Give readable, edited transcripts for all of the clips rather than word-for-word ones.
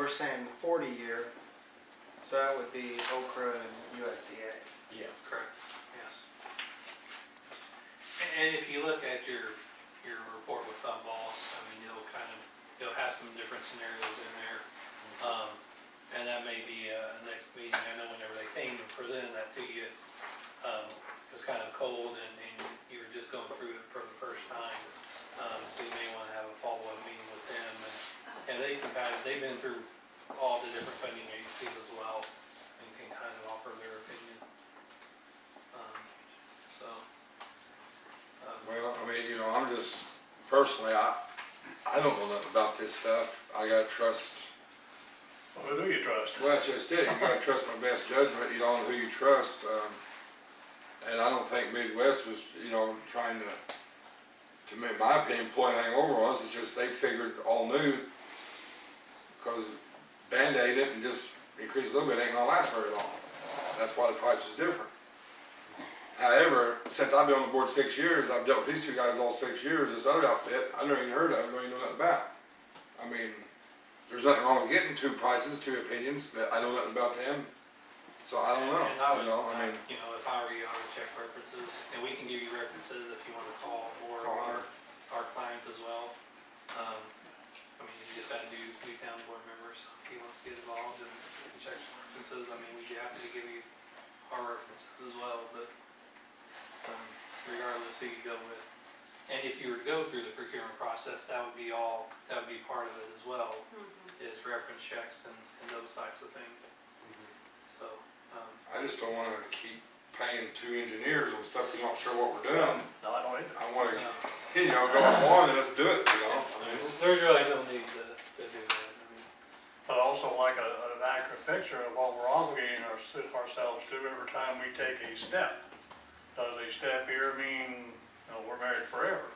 we're saying the 40-year, so that would be Okra and USDA. Yeah. Correct, yes. And if you look at your report with Fund Boss, I mean, it'll have some different scenarios in there. And that may be next meeting. I know whenever they came and presented that to you, it was kind of cold and you were just going through it for the first time. So you may want to have a follow-up meeting with them. And they've been through all the different funding agencies as well and can kind of offer their opinion. Well, I mean, you know, I'm just, personally, I don't know nothing about this stuff. I gotta trust, Well, who do you trust? well, that's just it, you gotta trust my best judgment, you know, on who you trust. And I don't think Midwest was, you know, trying to make my opinion, pull anything over on us. It's just they figured all new, because Band-Aid it and just increase a little bit ain't gonna last very long. That's why the price was different. However, since I've been on the board 6 years, I've dealt with these two guys all 6 years. This other outfit, I never even heard of, don't even know nothing about. I mean, there's nothing wrong with getting two prices, two opinions, but I know nothing about them. So I don't know, And I would, you know, I mean. you know, if I were you, I would check references, and we can give you references if you want to call more of our clients as well. I mean, you just gotta do town board members, if he wants to get involved and check references. I mean, we'd be happy to give you our references as well, but regardless who you go with. And if you were to go through the procurement process, that would be part of it as well, is reference checks and those types of things. So, I just don't wanna keep paying two engineers on stuff we're not sure what we're doing. No, I don't either. I wanna, you know, go on one and let's do it, you know. there's really no need to do that. I mean, But also like an accurate picture of what we're obligating ourselves to every time we take a step. Does a step here mean, you know, we're married forever?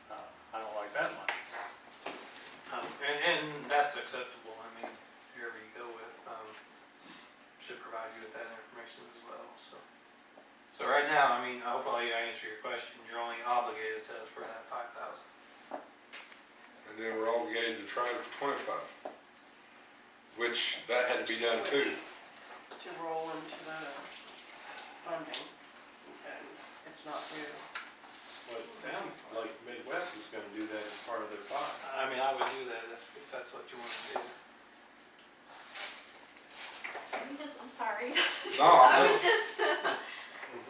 I don't like that much. and that's acceptable. I mean, whoever you go with should provide you with that information as well. So right now, I mean, hopefully I answer your question. You're only obligated to us for that 5,000. And then we're obligated to try it for 25, which that had to be done too. To roll into the funding, and it's not due. Well, it sounds like Midwest was gonna do that as part of their pot. I mean, I would do that if that's what you want to do. I'm sorry. No,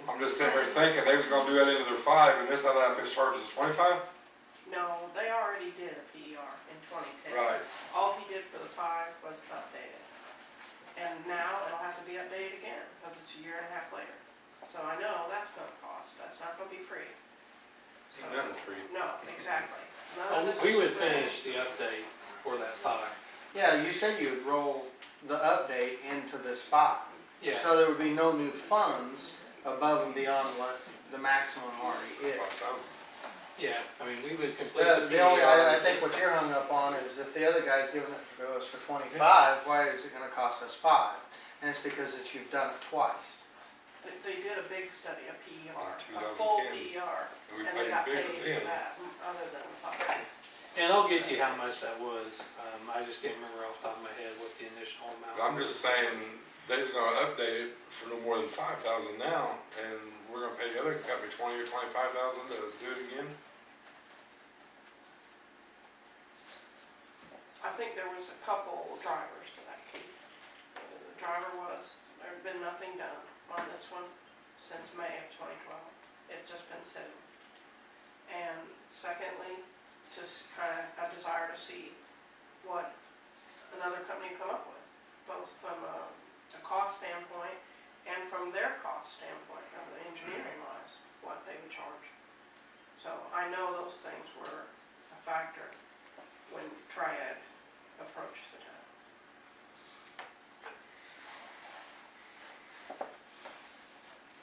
I'm just sitting here thinking they was gonna do that into their 5, and this other outfit charges 25? No, they already did a PER in 2010. Right. All he did for the 5 was update it. And now it'll have to be updated again, because it's a year and a half later. So I know that's gonna cost, that's not gonna be free. So, Ain't nothing free. no, exactly. None of this We is would free. finish the update for that 5. Yeah, you said you'd roll the update into this 5. Yeah. So there would be no new funds above and beyond what the maximum already is. 5,000. Yeah, I mean, we would complete The only, I think what you're hung up on is if the other guy's giving it to us for 25, why is it gonna cost us 5? And it's because you've done it twice. They did a big study, a PER, On a full 2010. PER, And we and they paid got big paid for for 10. that, other than the 5. And I'll get you how much that was. I just can't remember off the top of my head what the initial amount. I'm just saying, they're gonna update it for no more than 5,000 now, and we're gonna pay the other company 20 or 25,000 to do it again? I think there was a couple drivers to that case. The driver was, there'd been nothing done on this one since May of 2012. It's just been sitting. And secondly, just kind of a desire to see what another company come up with, both from a cost standpoint and from their cost standpoint of the engineering wise, what they would charge. So I know those things were a factor when Triad approached the town.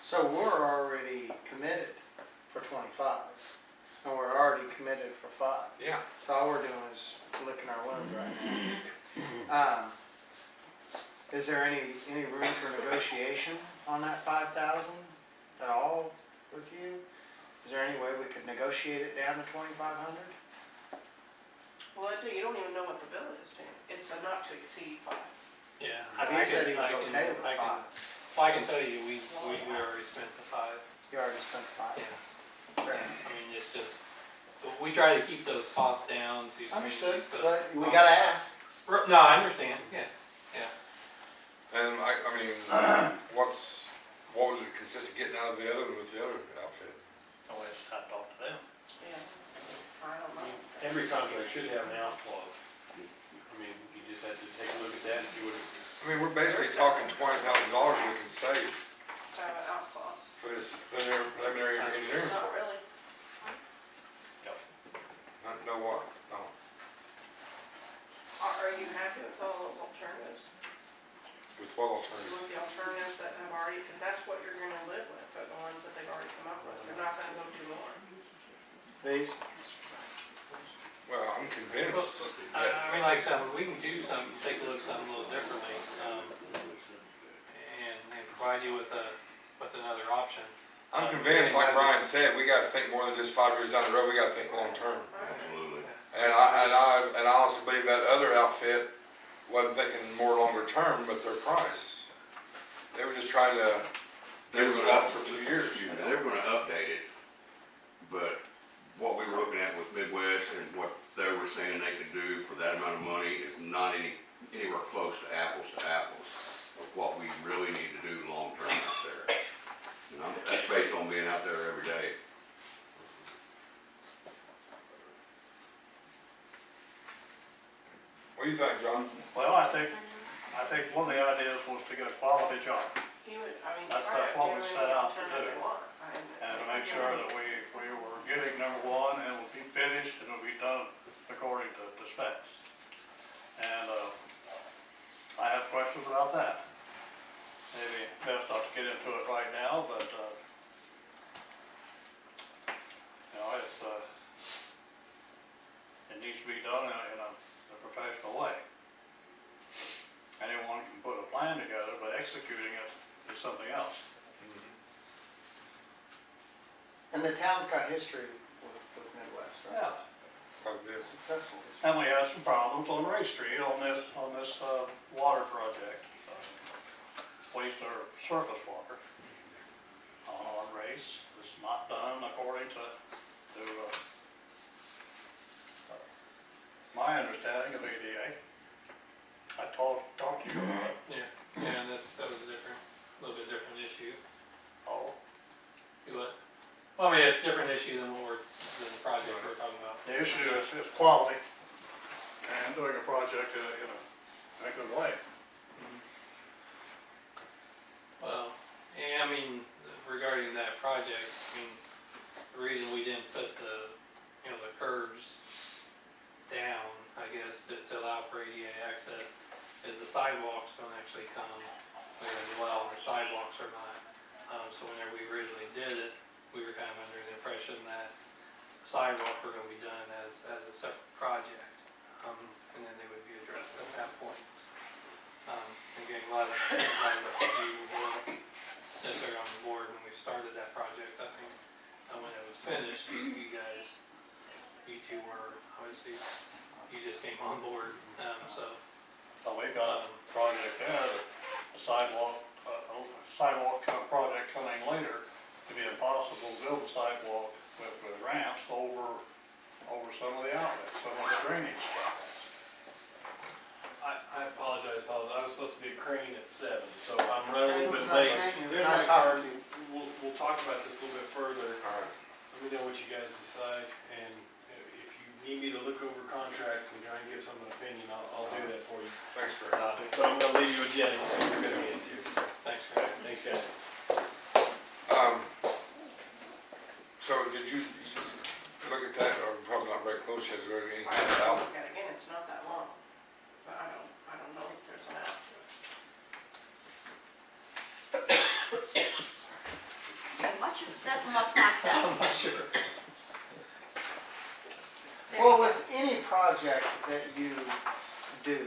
So we're already committed for 25, and we're already committed for 5. Yeah. So all we're doing is licking our wounds right now. Is there any room for negotiation on that 5,000 at all with you? Is there any way we could negotiate it down to 2,500? Well, you don't even know what the bill is, Dan. It's said not to exceed 5. Yeah. He said he was I can- okay with I can- 5. Well, I can tell you, we already spent the 5. You already spent the 5. Yeah. Fair I enough. mean, it's just, we try to keep those costs down to. Understood, communities, but we gotta ask. No, I understand, yeah. And I mean, what would it consist of getting out of the other one with the other outfit? So I just have to talk to them. Yeah, I don't know. Every contract should have an out clause. I mean, you just have to take a look at that and see what it, I mean, we're basically talking $20,000 we can save To have an out clause. for this preliminary engineering. Not really. Not know what? No. Are you happy with all those alternatives? With what With alternative? the alternatives that have already, because that's what you're gonna live with, are the ones that they've already come up with. They're not gonna go do more. These, Well, I'm convinced I that, mean, like I said, we can do something, take a look at something a little differently, and provide you with another option. I'm convinced, like Brian said, we gotta think more than just 5 years down the road, we gotta think long term. Absolutely. And I honestly believe that other outfit wasn't thinking more longer term, but their price. They were just trying to get us up for a few years. They're gonna update it, but what we were looking at with Midwest and what they were saying they could do for that amount of money is not anywhere close to apples of what we really need to do long term out there. You know, that's based on being out there every day. What do you think, John? Well, I think one of the ideas was to get a quality job. He would, I mean, That's right, what we give set any out to alternative do. they want. And to make sure that we were getting number one, and it would be finished, and it would be done according to specs. And, I have questions about that. Maybe best not to get into it right now, but, you know, it needs to be done in a professional way. Anyone can put a plan together, but executing it is something else. and the town's got history with Midwest, right? Yeah. Probably is. Successful history. And we had some problems on Ray Street on this water project. Waste or surface water on Race was not done according to my understanding of ADA. I talked to you about it. Yeah, and that was a little bit different issue. Oh, You what? Well, I mean, it's a different issue than the project we're talking about. the issue is quality and doing a project in a good way. Well, yeah, I mean, regarding that project, I mean, the reason we didn't put the curbs down, I guess, to allow for ADA access, is the sidewalks don't actually come there as well, and the sidewalks are not. So whenever we originally did it, we were kind of under the impression that sidewalks were gonna be done as a separate project, and then they would be addressed at that point. Again, a lot of you weren't necessarily on the board when we started that project. I think when it was finished, you two were, obviously, you just came on board, so. So we got a project there, a sidewalk project coming later, to be impossible to build a sidewalk with ramps over some of the outlets, some of the drainage spots. I apologize, fellas, I was supposed to be at Crane at 7, so I'm running a little bit Nice late. meeting you. Here's Nice my card. talking to you. We'll talk about this a little bit further. All right. Let me know what you guys decide, and if you need me to look over contracts and try and give some opinion, I'll do that for you. Thanks, Greg. But I'm gonna leave you with Jenny, so you're gonna get to, so, Thanks, Greg. thanks guys. So did you look at that, or probably not very close yet, is there any I kind of don't out? look at it again, it's not that long, but I don't know if there's an out to it. And watch your step and what's like that. I'm not sure. Well, with any project that you do,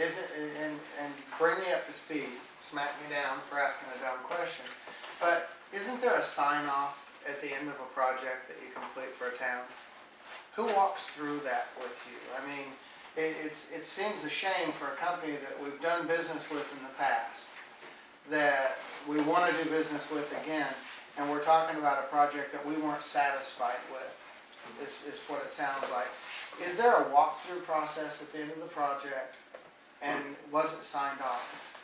and bring me up to speed, smack me down for asking a dumb question, but isn't there a sign off at the end of a project that you complete for a town? Who walks through that with you? I mean, it seems a shame for a company that we've done business with in the past, that we wanna do business with again, and we're talking about a project that we weren't satisfied with, is what it sounds like. Is there a walkthrough process at the end of the project, and was it signed off?